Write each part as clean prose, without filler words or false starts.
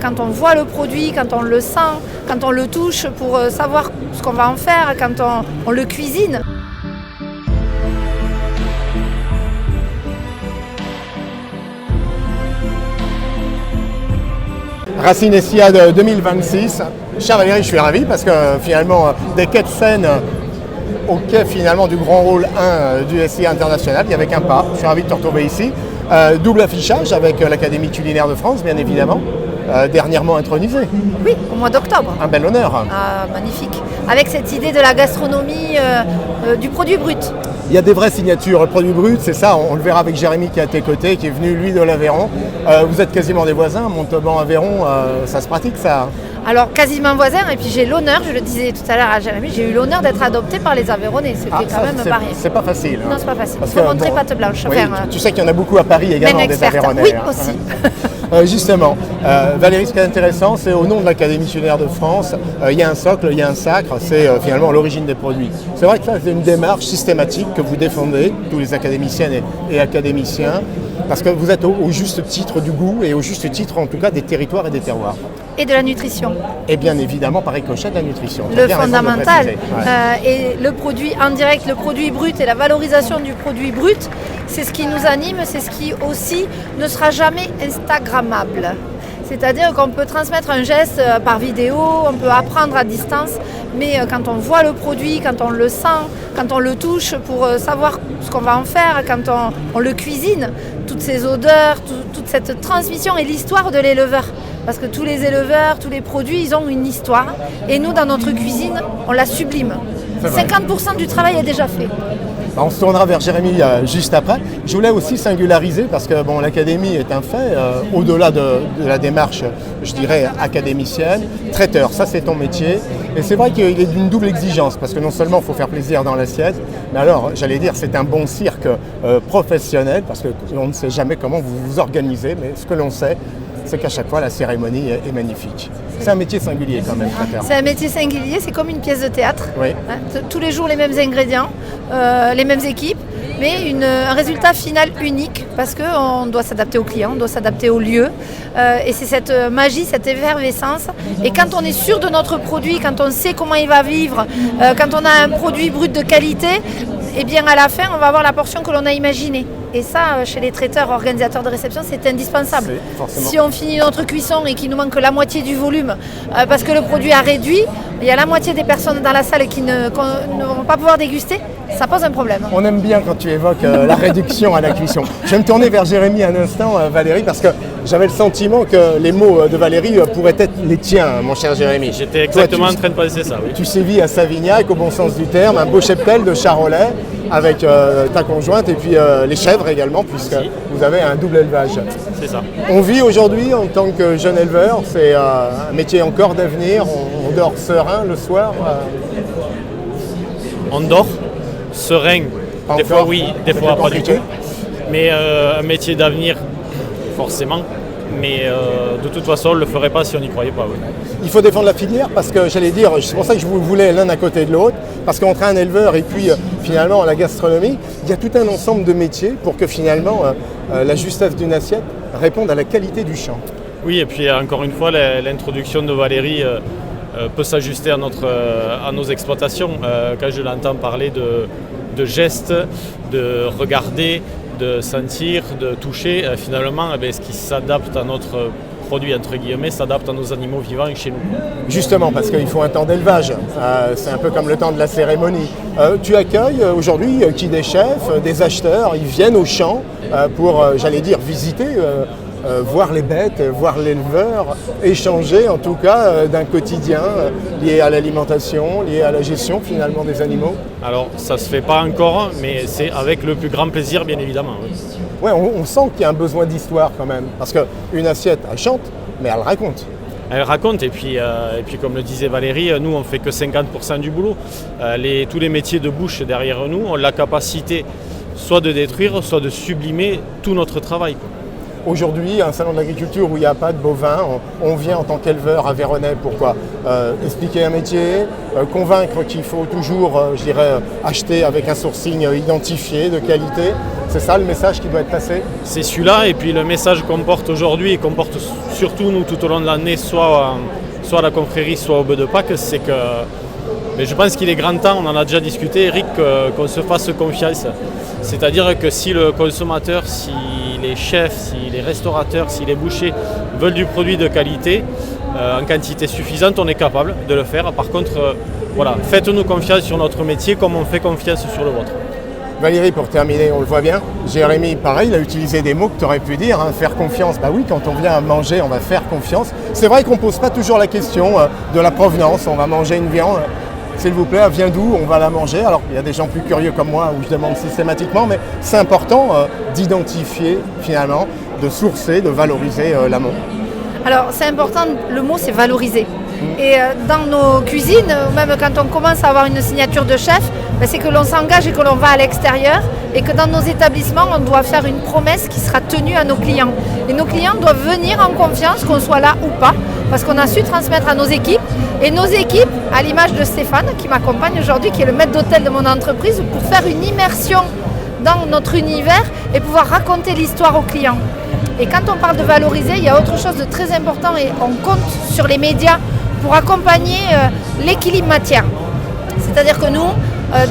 quand on voit le produit, quand on le sent, quand on le touche pour savoir ce qu'on va en faire, quand on le cuisine. Racine Essiade 2026. Cher Valérie, je suis ravi parce que finalement, des quais de Seine au quai finalement du grand rôle 1 du SIA International, il n'y avait qu'un pas. Je suis ravi de te retrouver ici. Double affichage avec l'Académie culinaire de France, bien évidemment, dernièrement intronisé. Oui, au mois d'octobre. Un bel honneur. Ah, magnifique. Avec cette idée de la gastronomie du produit brut. Il y a des vraies signatures produits bruts, c'est ça, on le verra avec Jérémy qui est à tes côtés, qui est venu lui de l'Aveyron. Vous êtes quasiment des voisins, Montauban-Aveyron, ça se pratique ça? Alors quasiment voisin, et puis j'ai l'honneur, je le disais tout à l'heure à Jérémy, j'ai eu l'honneur d'être adopté par les Aveyronnais, c'était quand même pas rien. C'est pas facile. Non, c'est pas facile. Parce il faut montrer patte blanche. Oui, tu sais qu'il y en a beaucoup à Paris également, des Aveyronnais. Oui, aussi. Justement, Valérie, ce qui est intéressant, c'est au nom de l'Académie culinaire de France, il y a un socle, il y a un sacre, c'est finalement l'origine des produits. C'est vrai que ça, c'est une démarche systématique que vous défendez, tous les académiciennes et académiciens, parce que vous êtes au juste titre du goût et au juste titre, en tout cas, des territoires et des terroirs. Et de la nutrition. Et bien évidemment, par ricochet, de la nutrition. Le fondamental. Et le produit en direct, le produit brut et la valorisation du produit brut, c'est ce qui nous anime, c'est ce qui aussi ne sera jamais instagrammable. C'est-à-dire qu'on peut transmettre un geste par vidéo, on peut apprendre à distance, mais quand on voit le produit, quand on le sent, quand on le touche pour savoir ce qu'on va en faire, quand on le cuisine, toutes ces odeurs, toute cette transmission et l'histoire de l'éleveur. Parce que tous les éleveurs, tous les produits, ils ont une histoire. Et nous, dans notre cuisine, on la sublime. 50% du travail est déjà fait. On se tournera vers Jérémy juste après. Je voulais aussi singulariser, parce que bon, l'académie est un fait, au-delà de la démarche, je dirais, académicienne, traiteur, ça c'est ton métier. Et c'est vrai qu'il est d'une double exigence, parce que non seulement il faut faire plaisir dans l'assiette, mais alors, j'allais dire, c'est un bon cirque professionnel, parce qu'on ne sait jamais comment vous vous organisez, mais ce que l'on sait, c'est qu'à chaque fois, la cérémonie est magnifique. C'est un métier singulier quand même, traiteur. C'est un métier singulier, c'est comme une pièce de théâtre. Oui. Tous les jours, les mêmes ingrédients, les mêmes équipes, mais un résultat final unique, parce qu'on doit s'adapter aux clients, on doit s'adapter au lieu. Et c'est cette magie, cette effervescence. Et quand on est sûr de notre produit, quand on sait comment il va vivre, quand on a un produit brut de qualité, et bien à la fin, on va avoir la portion que l'on a imaginée. Et ça, chez les traiteurs, organisateurs de réception, c'est indispensable. Si on finit notre cuisson et qu'il nous manque la moitié du volume, parce que le produit a réduit, il y a la moitié des personnes dans la salle qui ne vont pas pouvoir déguster, ça pose un problème. On aime bien quand tu évoques la réduction à la cuisson. Je vais me tourner vers Jérémy un instant, Valérie, parce que j'avais le sentiment que les mots de Valérie pourraient être les tiens, mon cher Jérémy. J'étais exactement en train de penser ça, oui. Tu sévis à Savignac, au bon sens du terme, un beau cheptel de Charolais, avec ta conjointe et puis les chèvres également, puisque vous avez un double élevage. C'est ça. On vit aujourd'hui en tant que jeune éleveur, c'est un métier encore d'avenir, on dort serein le soir. On dort serein, des fois oui, des fois pas du tout. Mais un métier d'avenir, forcément. Mais de toute façon, on ne le ferait pas si on n'y croyait pas. Oui. Il faut défendre la filière parce que j'allais dire, c'est pour ça que je vous voulais l'un à côté de l'autre, parce qu'entre un éleveur et puis finalement la gastronomie, il y a tout un ensemble de métiers pour que finalement la justesse d'une assiette réponde à la qualité du champ. Oui, et puis encore une fois, l'introduction de Valérie peut s'ajuster à nos exploitations. Quand je l'entends parler de gestes, de regarder, de sentir, de toucher, finalement, ce qui s'adapte à notre produit, entre guillemets, s'adapte à nos animaux vivants chez nous. Justement, parce qu'il faut un temps d'élevage, c'est un peu comme le temps de la cérémonie. Tu accueilles aujourd'hui qui des chefs, des acheteurs, ils viennent au champ pour, j'allais dire, visiter, voir les bêtes, voir l'éleveur, échanger en tout cas d'un quotidien lié à l'alimentation, lié à la gestion finalement des animaux. Alors ça ne se fait pas encore, mais c'est avec le plus grand plaisir bien évidemment. Oui. Ouais, on sent qu'il y a un besoin d'histoire quand même, parce qu'une assiette, elle chante, mais elle raconte. Elle raconte, et puis comme le disait Valérie, nous on ne fait que 50% du boulot. Tous les métiers de bouche derrière nous ont la capacité soit de détruire, soit de sublimer tout notre travail. Aujourd'hui, un salon d'agriculture où il n'y a pas de bovins, on vient en tant qu'éleveur à Véronnais. Pourquoi expliquer un métier, convaincre qu'il faut toujours, acheter avec un sourcing identifié, de qualité. C'est ça le message qui doit être passé? C'est celui-là, et puis le message qu'on porte aujourd'hui et qu'on porte surtout nous tout au long de l'année, soit à la confrérie, soit au bœuf de Pâques, c'est que mais je pense qu'il est grand temps, on en a déjà discuté, Eric, qu'on se fasse confiance. C'est-à-dire que si le consommateur, si les chefs, si les restaurateurs, si les bouchers veulent du produit de qualité, en quantité suffisante, on est capable de le faire. Par contre, faites-nous confiance sur notre métier comme on fait confiance sur le vôtre. Valérie, pour terminer, on le voit bien, Jérémy, pareil, il a utilisé des mots que tu aurais pu dire, faire confiance. Bah oui, quand on vient à manger, on va faire confiance. C'est vrai qu'on ne pose pas toujours la question de la provenance, on va manger une viande. S'il vous plaît, elle vient d'où? On va la manger. Alors, il y a des gens plus curieux comme moi où je demande systématiquement, mais c'est important d'identifier finalement, de sourcer, de valoriser l'amont. Alors, c'est important, le mot c'est valoriser. Et dans nos cuisines, même quand on commence à avoir une signature de chef, c'est que l'on s'engage et que l'on va à l'extérieur et que dans nos établissements, on doit faire une promesse qui sera tenue à nos clients. Et nos clients doivent venir en confiance, qu'on soit là ou pas, parce qu'on a su transmettre à nos équipes. Et nos équipes, à l'image de Stéphane, qui m'accompagne aujourd'hui, qui est le maître d'hôtel de mon entreprise, pour faire une immersion dans notre univers et pouvoir raconter l'histoire aux clients. Et quand on parle de valoriser, il y a autre chose de très important et on compte sur les médias pour accompagner l'équilibre matière. C'est-à-dire que nous,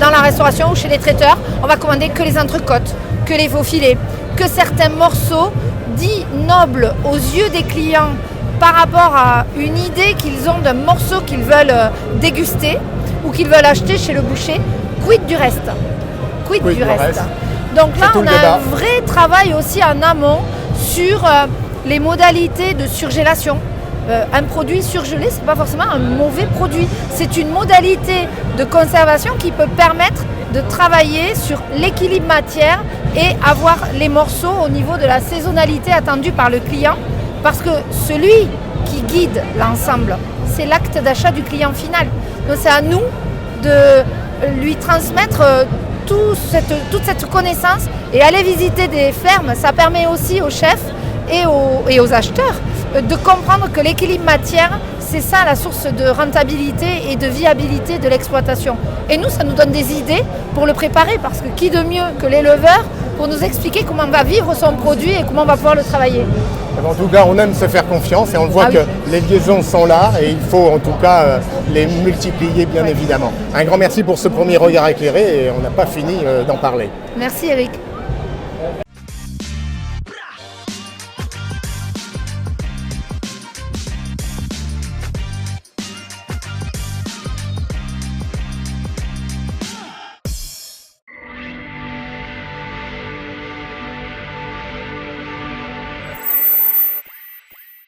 dans la restauration ou chez les traiteurs, on va commander que les entrecôtes, que les faux filets, que certains morceaux dits nobles aux yeux des clients par rapport à une idée qu'ils ont d'un morceau qu'ils veulent déguster ou qu'ils veulent acheter chez le boucher. Quid du reste? Quid du reste? Donc là, on a un vrai travail aussi en amont sur les modalités de surgélation. Un produit surgelé, ce n'est pas forcément un mauvais produit. C'est une modalité de conservation qui peut permettre de travailler sur l'équilibre matière et avoir les morceaux au niveau de la saisonnalité attendue par le client. Parce que celui qui guide l'ensemble, c'est l'acte d'achat du client final. Donc c'est à nous de lui transmettre toute cette connaissance et aller visiter des fermes. Ça permet aussi aux chefs et aux acheteurs de comprendre que l'équilibre matière, c'est ça la source de rentabilité et de viabilité de l'exploitation. Et nous, ça nous donne des idées pour le préparer, parce que qui de mieux que l'éleveur pour nous expliquer comment on va vivre son produit et comment on va pouvoir le travailler. En tout cas, on aime se faire confiance et on voit que les liaisons sont là et il faut en tout cas les multiplier bien évidemment. Un grand merci pour ce premier regard éclairé et on n'a pas fini d'en parler. Merci Eric.